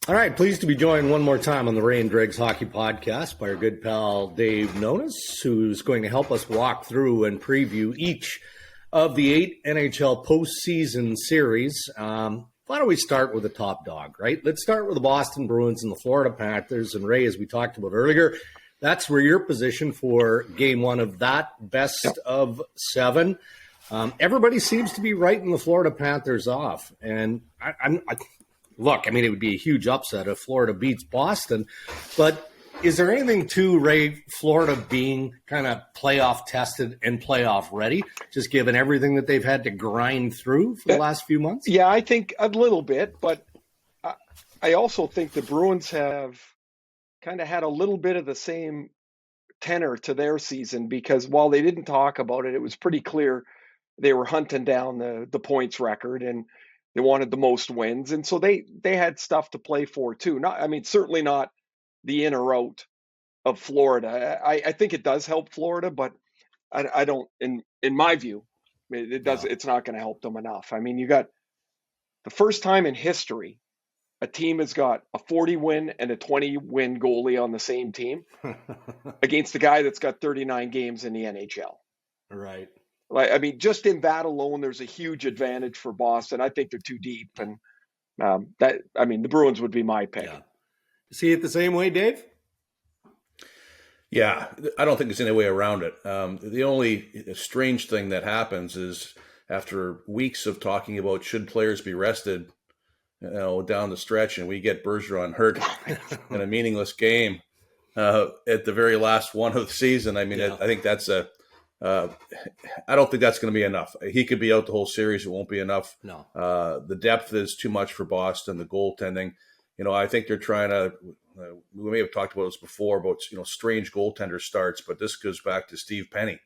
All right, pleased to be joined one more time on the Ray and Dregs Hockey Podcast by our good pal Dave Nonis, who's going to help us walk through and preview each of the 8 NHL postseason series. Why don't we start with the top dog, right? Let's start with the Boston Bruins and the Florida Panthers. And Ray, as we talked about earlier, that's where you're positioned for game one of that best of 7. Everybody seems to be writing the Florida Panthers off. And Look, I mean, it would be a huge upset if Florida beats Boston, but is there anything to, Ray, Florida being kind of playoff tested and playoff ready, just given everything that they've had to grind through for the last few months? Yeah, I think a little bit, but I also think the Bruins have kind of had a little bit of the same tenor to their season, because while they didn't talk about it, it was pretty clear they were hunting down the points record, and they wanted the most wins, and so they had stuff to play for too. Certainly not the in or out of Florida. I think it does help Florida, but I don't. In my view, it does. Yeah. It's not going to help them enough. I mean, you got the first time in history a team has got a 40-win and a 20-win goalie on the same team against the guy that's got 39 games in the NHL. Right. I mean, just in that alone, there's a huge advantage for Boston. I think they're too deep, and the Bruins would be my pick. Yeah. See it the same way, Dave? Yeah, I don't think there's any way around it. The only strange thing that happens is after weeks of talking about should players be rested, down the stretch, and we get Bergeron hurt in a meaningless game at the very last one of the season. I mean, yeah. I think that's I don't think that's going to be enough. He could be out the whole series. It won't be enough. No. The depth is too much for Boston. The goaltending, I think they're trying to. We may have talked about this before about strange goaltender starts, but this goes back to Steve Penney,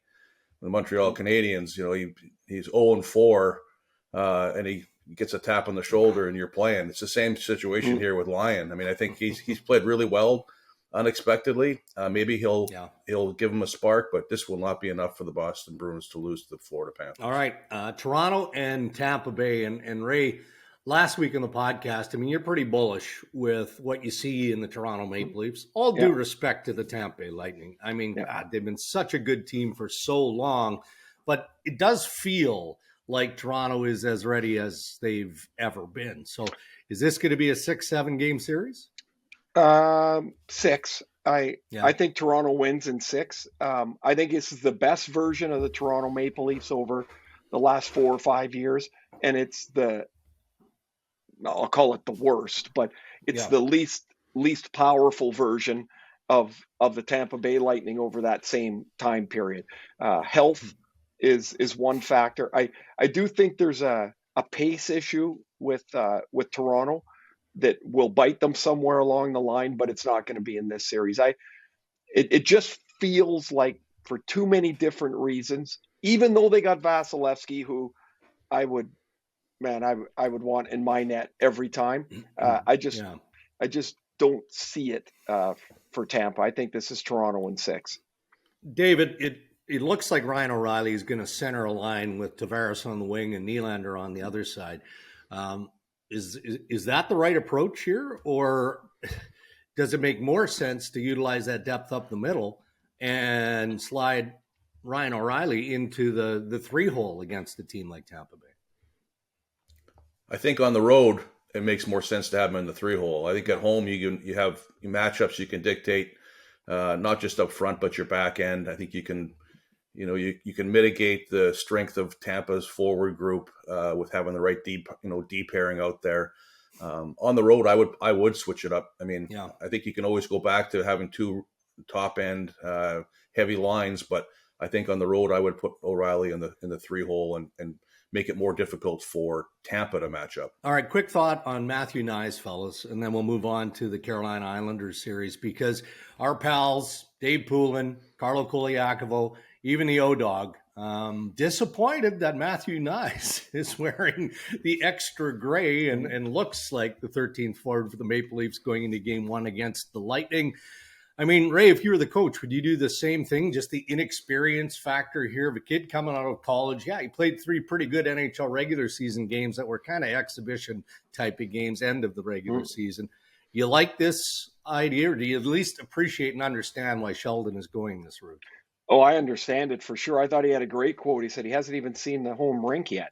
the Montreal Canadiens. He's 0-4, and he gets a tap on the shoulder, and you're playing. It's the same situation here with Lyon. I mean, I think he's played really well. Unexpectedly, maybe he'll give him a spark, but this will not be enough for the Boston Bruins to lose to the Florida Panthers. All right, Toronto and Tampa Bay, and Ray, last week on the podcast, I mean, you're pretty bullish with what you see in the Toronto Maple Leafs. All due respect to the Tampa Bay Lightning. I mean, God, they've been such a good team for so long, but it does feel like Toronto is as ready as they've ever been. So is this going to be a 6-7 game series? 6. I think Toronto wins in 6. I think this is the best version of the Toronto Maple Leafs over the last 4 or 5 years, and it's I'll call it the worst, but it's the least powerful version of the Tampa Bay Lightning over that same time period. Health is one factor. I do think there's a pace issue with Toronto that will bite them somewhere along the line, but it's not going to be in this series. It just feels like, for too many different reasons, even though they got Vasilevsky, who I would want in my net every time. I just don't see it for Tampa. I think this is Toronto in 6. David, it looks like Ryan O'Reilly is going to center a line with Tavares on the wing and Nylander on the other side. Is that the right approach here, or does it make more sense to utilize that depth up the middle and slide Ryan O'Reilly into the 3-hole against a team like Tampa Bay? I think on the road it makes more sense to have him in the 3-hole. I think at home you have matchups you can dictate, not just up front but your back end. I think you can mitigate the strength of Tampa's forward group with having the right deep pairing out there. On the road, I would switch it up. I mean, I think you can always go back to having 2 top end heavy lines, but I think on the road I would put O'Reilly in the 3-hole and make it more difficult for Tampa to match up. All right, quick thought on Matthew Knies, fellas, and then we'll move on to the Carolina Islanders series, because our pals, Dave Poulin, Carlo Koliakovo, even the O-Dog, disappointed that Matthew Knies is wearing the extra gray and looks like the 13th forward for the Maple Leafs going into game 1 against the Lightning. I mean, Ray, if you were the coach, would you do the same thing? Just the inexperience factor here of a kid coming out of college. Yeah, he played 3 pretty good NHL regular season games that were kind of exhibition type of games, end of the regular season. You like this idea, or do you at least appreciate and understand why Sheldon is going this route? Oh, I understand it for sure. I thought he had a great quote. He said he hasn't even seen the home rink yet.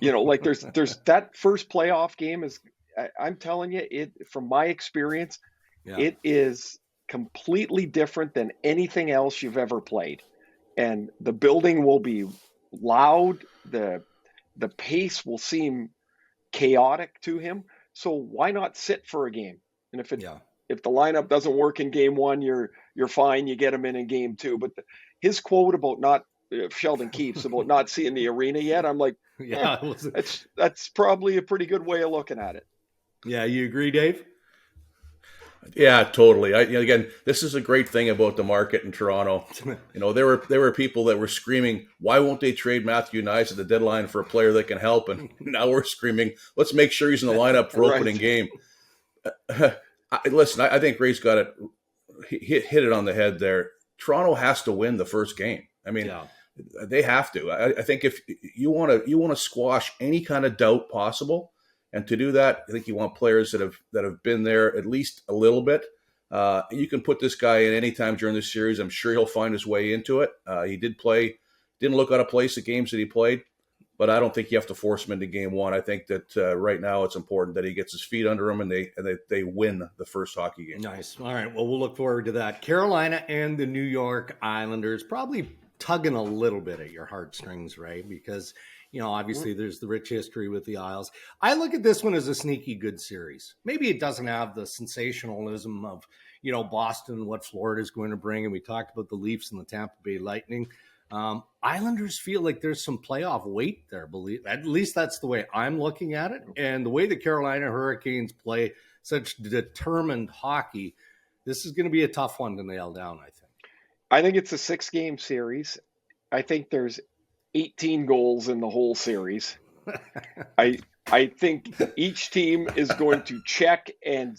Like there's that first playoff game is, I'm telling you, it from my experience, it is completely different than anything else you've ever played. And the building will be loud. The pace will seem chaotic to him. So why not sit for a game? And if the lineup doesn't work in game one, you're fine. You get him in game two. But his quote about Sheldon Keefe's about not seeing the arena yet, I'm like, that's probably a pretty good way of looking at it. Yeah, you agree, Dave? Yeah, totally. Again, this is a great thing about the market in Toronto. There were people that were screaming, "Why won't they trade Matthew Knies at the deadline for a player that can help?" And now we're screaming, "Let's make sure he's in the lineup for opening game." Listen, I think Ray's got it. Hit it on the head there. Toronto has to win the first game. I mean, they have to. I think if you want to squash any kind of doubt possible. And to do that, I think you want players that have been there at least a little bit. You can put this guy in any time during this series. I'm sure he'll find his way into it. He didn't look out of place at games that he played, but I don't think you have to force him into game one. I think that right now it's important that he gets his feet under him and they win the first hockey game. Nice. All right. Well, we'll look forward to that. Carolina and the New York Islanders probably tugging a little bit at your heartstrings, Ray, because obviously there's the rich history with the Isles. I look at this one as a sneaky good series. Maybe it doesn't have the sensationalism of, Boston and what Florida is going to bring. And we talked about the Leafs and the Tampa Bay Lightning. Islanders feel like there's some playoff weight there. At least that's the way I'm looking at it. And the way the Carolina Hurricanes play such determined hockey, this is going to be a tough one to nail down, I think. I think it's a 6-game series. I think there's 18 goals in the whole series. I think each team is going to check and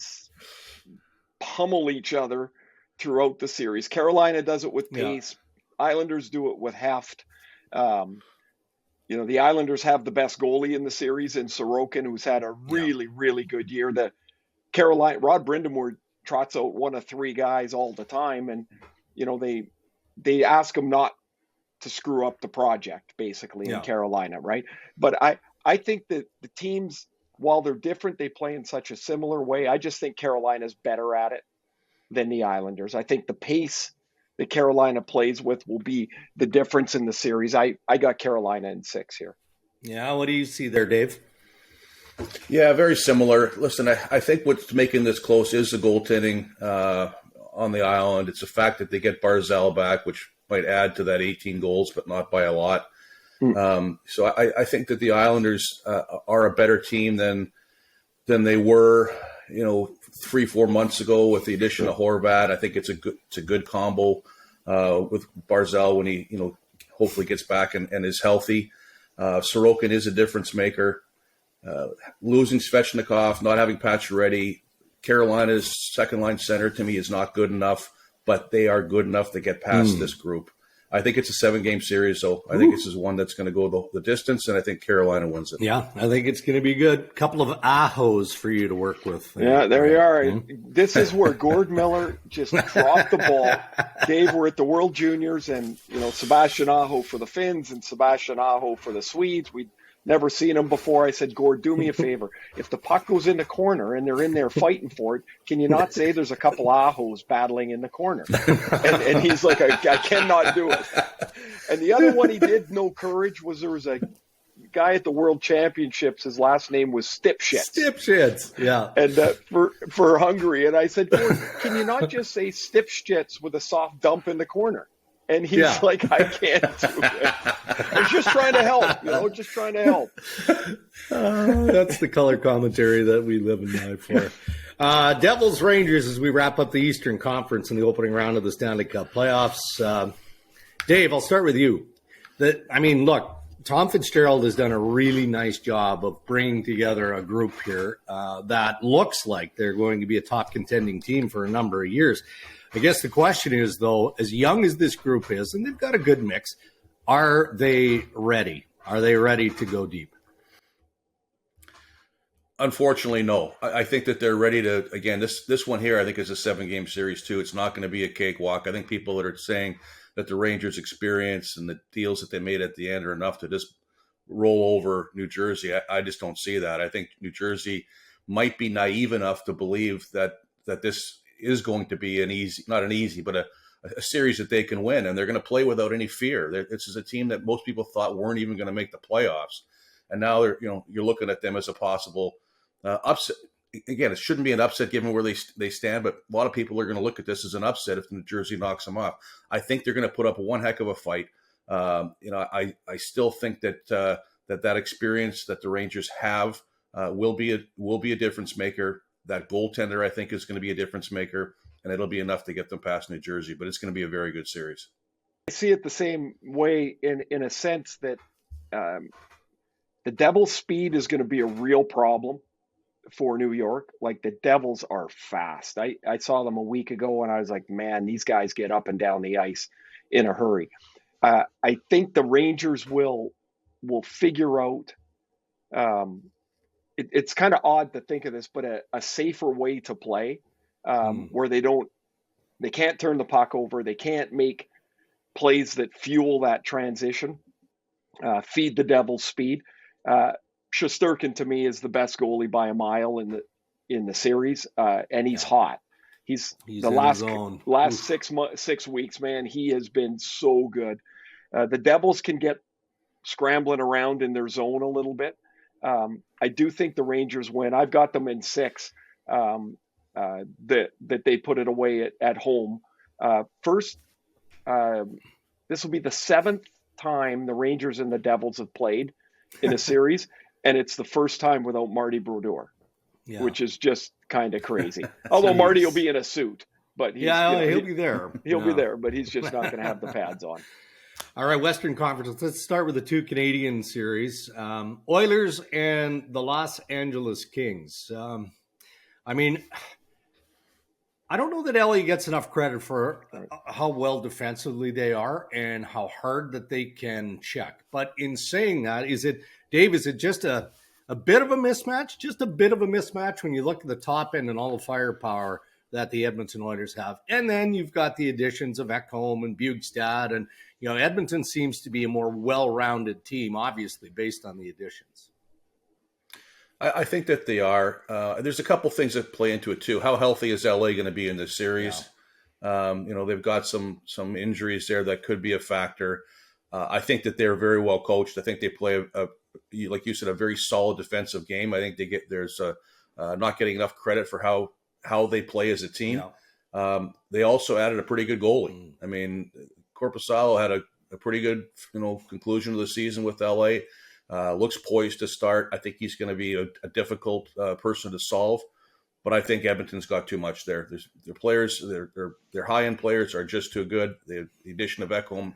pummel each other throughout the series. Carolina does it with pace. Islanders do it with heft. The Islanders have the best goalie in the series in Sorokin, who's had a really, really good year. The Carolina, Rod Brind'Amour trots out one of 3 guys all the time, and they ask him not to screw up the project, basically, in Carolina, right? But I think that the teams, while they're different, they play in such a similar way. I just think Carolina's better at it than the Islanders. I think the pace that Carolina plays with will be the difference in the series. I got Carolina in 6 here. Yeah, what do you see there, Dave? Yeah, very similar. Listen, I think what's making this close is the goaltending on the island. It's the fact that they get Barzal back, which might add to that 18 goals, but not by a lot. So I think that the Islanders are a better team than they were, 3-4 months ago with the addition of Horvat. I think it's a good combo with Barzal when he, hopefully gets back and is healthy. Sorokin is a difference maker. Losing Svechnikov, not having Pacioretty, Carolina's second line center to me is not good enough, but they are good enough to get past this group. I think it's a 7-game series, so I think this is one that's going to go the distance, and I think Carolina wins it. Yeah, I think it's going to be good. Couple of ahos for you to work with. Yeah, there you are. Mm-hmm. This is where Gord Miller just dropped the ball. Dave, we're at the World Juniors, and Sebastian Aho for the Finns and Sebastian Aho for the Swedes. We'd never seen him before. I said, Gord, do me a favor. If the puck goes in the corner and they're in there fighting for it, can you not say there's a couple Ahos battling in the corner? And he's like, I cannot do it. And the other one he did, no courage, was there was a guy at the World Championships. His last name was Stipshits. Stipshits, yeah. And for Hungary. And I said, Gord, can you not just say Stipshits with a soft dump in the corner? And he's like, I can't do it. I'm just trying to help, just trying to help. That's the color commentary that we live and die for. Devils Rangers as we wrap up the Eastern Conference in the opening round of the Stanley Cup playoffs. Dave, I'll start with you. Look, Tom Fitzgerald has done a really nice job of bringing together a group here that looks like they're going to be a top contending team for a number of years. I guess the question is, though, as young as this group is, and they've got a good mix, are they ready? Are they ready to go deep? Unfortunately, no. I think that they're ready to, again, this one here, I think is a 7-game series too. It's not going to be a cakewalk. I think people that are saying that the Rangers' experience and the deals that they made at the end are enough to just roll over New Jersey. I just don't see that. I think New Jersey might be naive enough to believe that this is going to be not an easy, but a series that they can win, and they're going to play without any fear. This is a team that most people thought weren't even going to make the playoffs, and now you're looking at them as a possible upset. Again, it shouldn't be an upset given where they stand, but a lot of people are going to look at this as an upset if New Jersey knocks them off. I think they're going to put up one heck of a fight. I still think that that experience that the Rangers have will be a difference maker. That goaltender, I think, is going to be a difference maker, and it'll be enough to get them past New Jersey. But it's going to be a very good series. I see it the same way in a sense that the Devils' speed is going to be a real problem for New York. Like, the Devils are fast. I saw them a week ago and I was like, man, these guys get up and down the ice in a hurry. I think the Rangers will figure out, it's kind of odd to think of this, but a safer way to play where they can't turn the puck over. They can't make plays that fuel that transition, feed the Devils' speed. Shesterkin, to me, is the best goalie by a mile in the series, and he's hot. He's the last 6 weeks, man. He has been so good. The Devils can get scrambling around in their zone a little bit. I do think the Rangers win. I've got them in 6. That they put it away at home. First, this will be the 7th time the Rangers and the Devils have played in a series. And it's the first time without Marty Brodeur, which is just kind of crazy. Although Marty will be in a suit, but he'll be there. He'll be there, but he's just not going to have the pads on. All right, Western Conference. Let's start with the 2 Canadian series. Oilers and the Los Angeles Kings. I mean, I don't know that LA gets enough credit for how well defensively they are and how hard that they can check. But in saying that, Dave, is it just a bit of a mismatch? Just a bit of a mismatch when you look at the top end and all the firepower that the Edmonton Oilers have. And then you've got the additions of Ekholm and Bjugstad. And, Edmonton seems to be a more well-rounded team, obviously, based on the additions. I think that they are. There's a couple things that play into it, too. How healthy is LA going to be in this series? Yeah. They've got some injuries there that could be a factor. I think that they're very well coached. I think they play like you said, a very solid defensive game. I think there's not getting enough credit for how they play as a team. Yeah. They also added a pretty good goalie. I mean, Korpisalo had a pretty good conclusion of the season with LA. Looks poised to start. I think he's going to be a difficult person to solve. But I think Edmonton's got too much there. Their players, their high-end players are just too good. The addition of Ekholm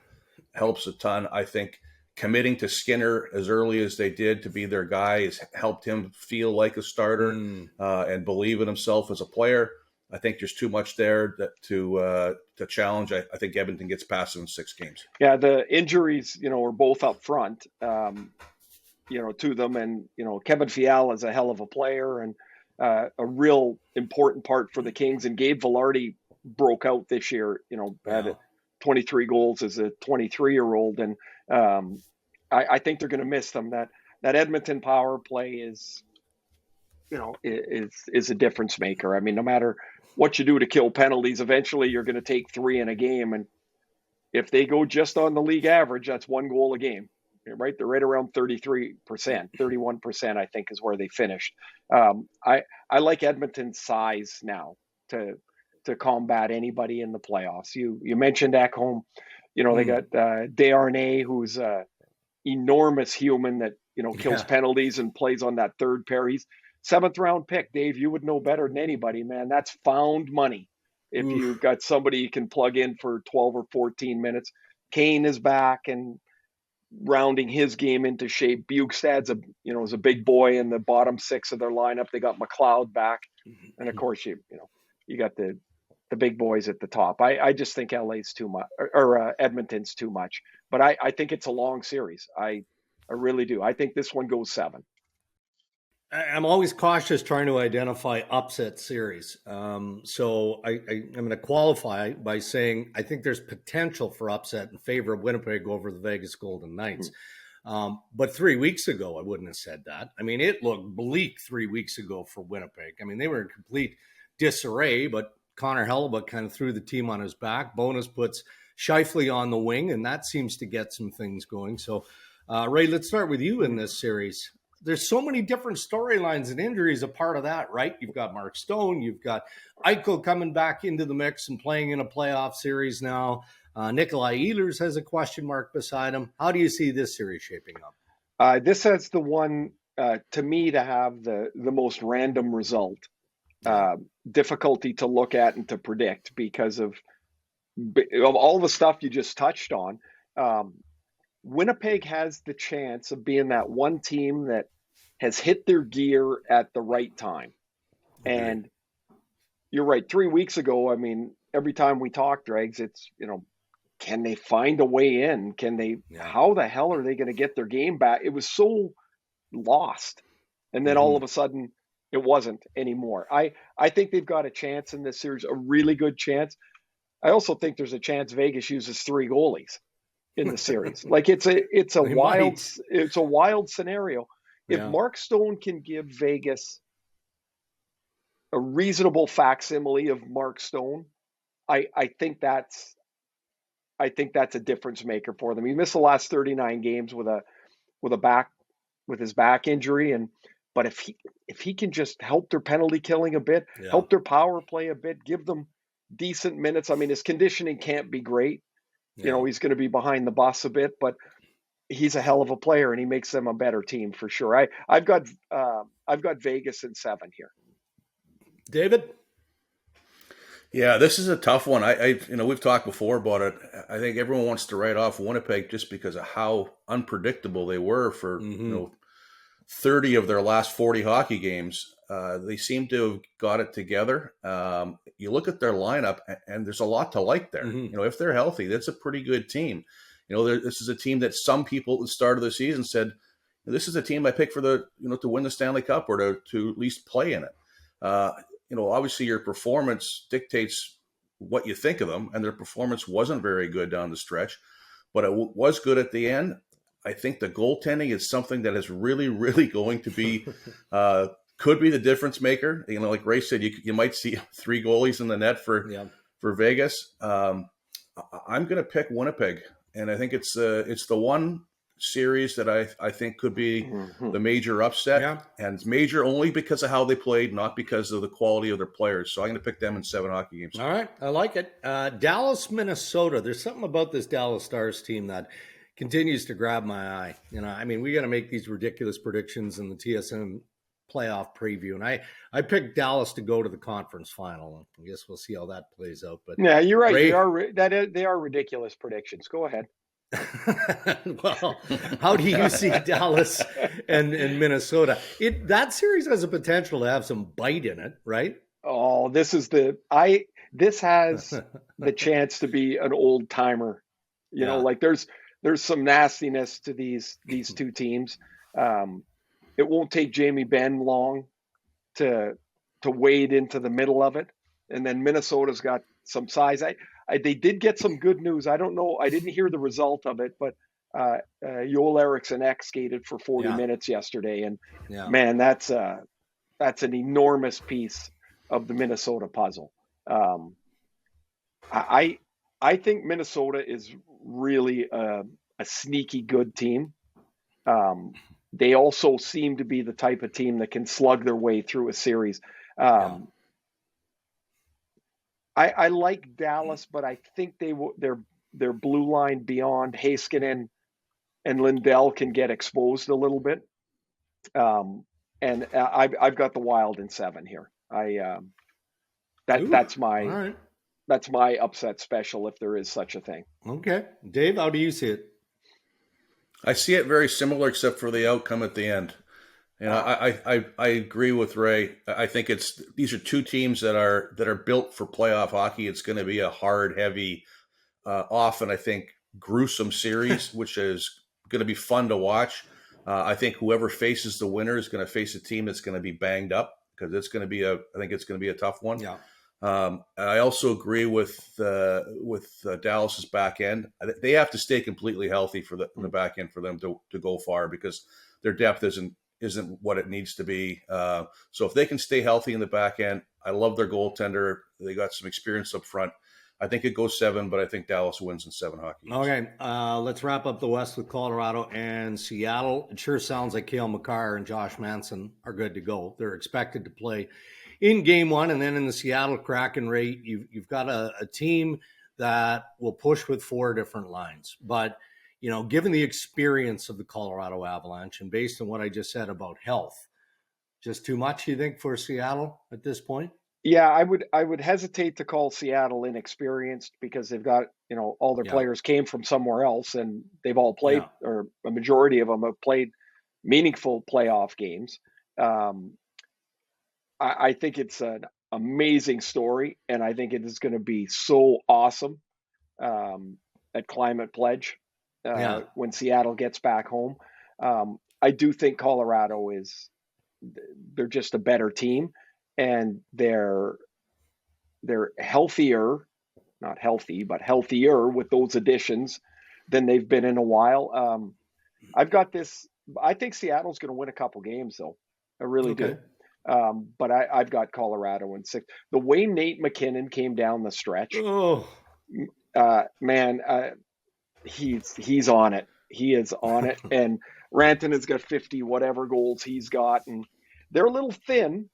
helps a ton. I think committing to Skinner as early as they did to be their guy has helped him feel like a starter and believe in himself as a player. I think there's too much there to challenge. I think Edmonton gets past in 6 games. Yeah, the injuries, are both up front, to them. And, Kevin Fiala is a hell of a player and a real important part for the Kings. And Gabe Vilardi broke out this year, had 23 goals as a 23-year-old. And I think they're going to miss them. That Edmonton power play is a difference maker. I mean, no matter what you do to kill penalties, eventually you're going to take 3 in a game. And if they go just on the league average, that's 1 goal a game, right? They're right around 33%, 31%, I think is where they finished. I like Edmonton's size now to combat anybody in the playoffs. You mentioned Ekholm, they got Desharnais, who's a enormous human that, kills penalties and plays on that third pair. He's 7th round pick. Dave, you would know better than anybody, man. That's found money. If you've got somebody you can plug in for 12 or 14 minutes. Kane is back and rounding his game into shape. Bjugstad's is a big boy in the bottom 6 of their lineup. They got McLeod back. And of course you got the big boys at the top. I just think LA's too much or Edmonton's too much, but I think it's a long series. I really do. I think this one goes 7. I'm always cautious trying to identify upset series. So I'm going to qualify by saying I think there's potential for upset in favor of Winnipeg over the Vegas Golden Knights. But 3 weeks ago, I wouldn't have said that. I mean, it looked bleak 3 weeks ago for Winnipeg. I mean, they were in complete disarray, but Connor Hellebuyck kind of threw the team on his back. Bonus puts Scheifele on the wing, and that seems to get some things going. So, Ray, let's start with you in this series. There's so many different storylines and injuries a part of that, right? You've got Mark Stone, you've got Eichel coming back into the mix and playing in a playoff series now. Nikolai Ehlers has a question mark beside him. How do you see this series shaping up? This has the one, to me, to have the most random result. Difficulty to look at and to predict because of all the stuff you just touched on. Winnipeg has the chance of being that one team that has hit their gear at the right time. And you're right. 3 weeks ago, I mean, every time we talk, Dregs, it's, can they find a way in? Can they, how the hell are they going to get their game back? It was so lost. And then all of a sudden it wasn't anymore. I think they've got a chance in this series, a really good chance. I also think there's a chance Vegas uses 3 goalies in the series. Like it's a wild scenario. If Mark Stone can give Vegas a reasonable facsimile of Mark Stone, I think that's a difference maker for them. He missed the last 39 games with his back injury, but if he can just help their penalty killing a bit, help their power play a bit, give them decent minutes. I mean, his conditioning can't be great. He's going to be behind the bus a bit, but he's a hell of a player and he makes them a better team for sure. I've got Vegas in 7 here. David? Yeah, this is a tough one. We've talked before about it. I think everyone wants to write off Winnipeg just because of how unpredictable they were for 30 of their last 40 hockey games. They seem to have got it together. You look at their lineup, and there's a lot to like there. If they're healthy, that's a pretty good team. This is a team that some people at the start of the season said, this is a team I picked for to win the Stanley Cup or to at least play in it. Obviously your performance dictates what you think of them, and their performance wasn't very good down the stretch, but it was good at the end. I think the goaltending is something that is really, really going to be, could be the difference maker. Like Ray said, you might see 3 goalies in the net for Vegas. I'm going to pick Winnipeg, and I think it's the one series that I think could be the major upset, and it's major only because of how they played, not because of the quality of their players. So I'm going to pick them in 7 hockey games. All right, I like it. Dallas, Minnesota. There's something about this Dallas Stars team that continues to grab my eye. We got to make these ridiculous predictions in the TSN playoff preview, and I picked Dallas to go to the conference final. I guess we'll see how that plays out. But yeah, you're right. They are ridiculous predictions. Go ahead. Well, how do you see Dallas and Minnesota? That series has a potential to have some bite in it, right? Oh, this has the chance to be an old timer. Like there's some nastiness to these 2 teams. It won't take Jamie Benn long to wade into the middle of it, and then Minnesota's got some size. They did get some good news. I don't know. I didn't hear the result of it, but Joel Eriksson skated for 40 minutes yesterday, and man, that's an enormous piece of the Minnesota puzzle. I think Minnesota is really a sneaky good team. They also seem to be the type of team that can slug their way through a series. I like Dallas, but I think their blue line beyond Heiskanen and Lindell can get exposed a little bit. And I've got the Wild in 7 here. That's my upset special if there is such a thing. Okay, Dave, how do you see it? I see it very similar, except for the outcome at the end. I agree with Ray. I think these are 2 teams that are built for playoff hockey. It's going to be a hard, heavy, often I think gruesome series, which is going to be fun to watch. I think whoever faces the winner is going to face a team that's going to be banged up, because I think it's going to be a tough one. Yeah. I also agree with Dallas's back end. They have to stay completely healthy for the back end for them to go far, because their depth isn't what it needs to be. So if they can stay healthy in the back end, I love their goaltender. They got some experience up front. I think it goes 7, but I think Dallas wins in 7 hockey games. Okay, let's wrap up the West with Colorado and Seattle. It sure sounds like Cale Makar and Josh Manson are good to go. They're expected to play in Game 1, and then in the Seattle Kraken rate, you've got a team that will push with 4 different lines. But, given the experience of the Colorado Avalanche and based on what I just said about health, just too much, you think, for Seattle at this point? Yeah, I would hesitate to call Seattle inexperienced, because they've got, all their players came from somewhere else, and they've all played, or a majority of them have played meaningful playoff games. I think it's an amazing story, and I think it is going to be so awesome at Climate Pledge when Seattle gets back home. I do think Colorado they're just a better team. And they're healthier, not healthy, but healthier with those additions than they've been in a while. I've got this. I think Seattle's going to win a couple games, though. I really do. But I've got Colorado in 6. The way Nate McKinnon came down the stretch, he's on it. He is on it. And Rantanen's got 50 whatever goals he's got, and they're a little thin.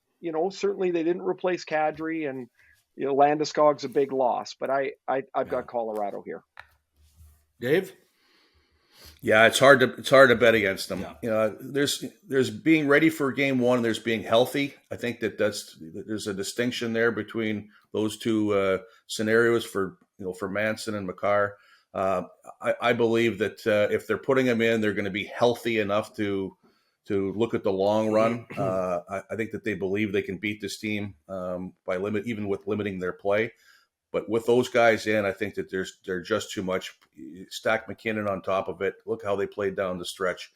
Certainly they didn't replace Kadri, and Landeskog's a big loss, but I've got Colorado here. Dave? Yeah, it's hard to bet against them. Yeah. There's being ready for Game 1, and there's being healthy. I think there's a distinction there between those two scenarios for Manson and Makar. I believe that if they're putting them in, they're going to be healthy enough to look at the long run. I think that they believe they can beat this team even with limiting their play. But with those guys in, I think that they're just too much. Stack McKinnon on top of it. Look how they played down the stretch.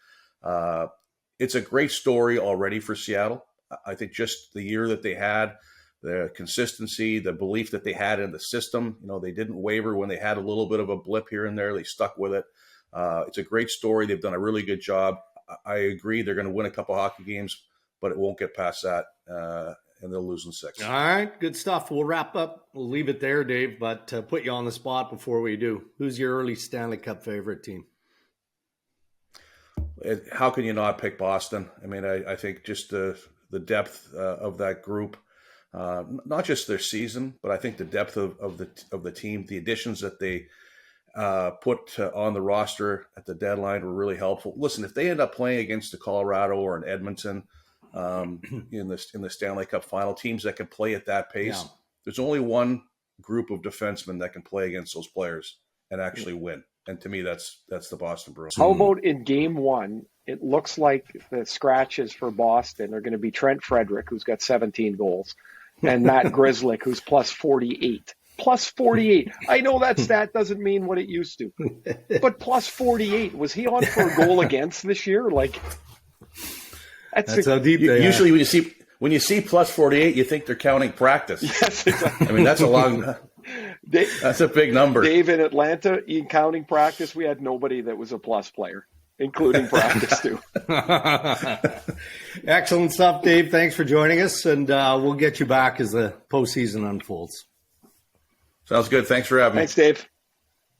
It's a great story already for Seattle. I think just the year that they had, the consistency, the belief that they had in the system. They didn't waver when they had a little bit of a blip here and there. They stuck with it. It's a great story. They've done a really good job. I agree they're going to win a couple hockey games, but it won't get past that, and they'll lose in 6. All right, good stuff. We'll wrap up. We'll leave it there, Dave, but put you on the spot before we do. Who's your early Stanley Cup favorite team? How can you not pick Boston? I mean, I think just the depth of that group, not just their season, but I think the depth of the team, the additions that they put on the roster at the deadline were really helpful. Listen, if they end up playing against the Colorado or an Edmonton in the Stanley Cup final, teams that can play at that pace, there's only one group of defensemen that can play against those players and actually win. And to me, that's the Boston Bruins. How about in Game 1? It looks like the scratches for Boston are going to be Trent Frederick, who's got 17 goals, and Matt Grzelcyk, who's plus 48. Plus 48. I know that stat doesn't mean what it used to, but plus 48. Was he on for a goal against this year? That's how deep they usually are. When you see plus 48, you think they're counting practice. Yes, exactly. I mean, that's a big number. Dave, in Atlanta, in counting practice, we had nobody that was a plus player, including practice too. Excellent stuff, Dave. Thanks for joining us, and we'll get you back as the postseason unfolds. Sounds good. Thanks for having me. Thanks, Dave.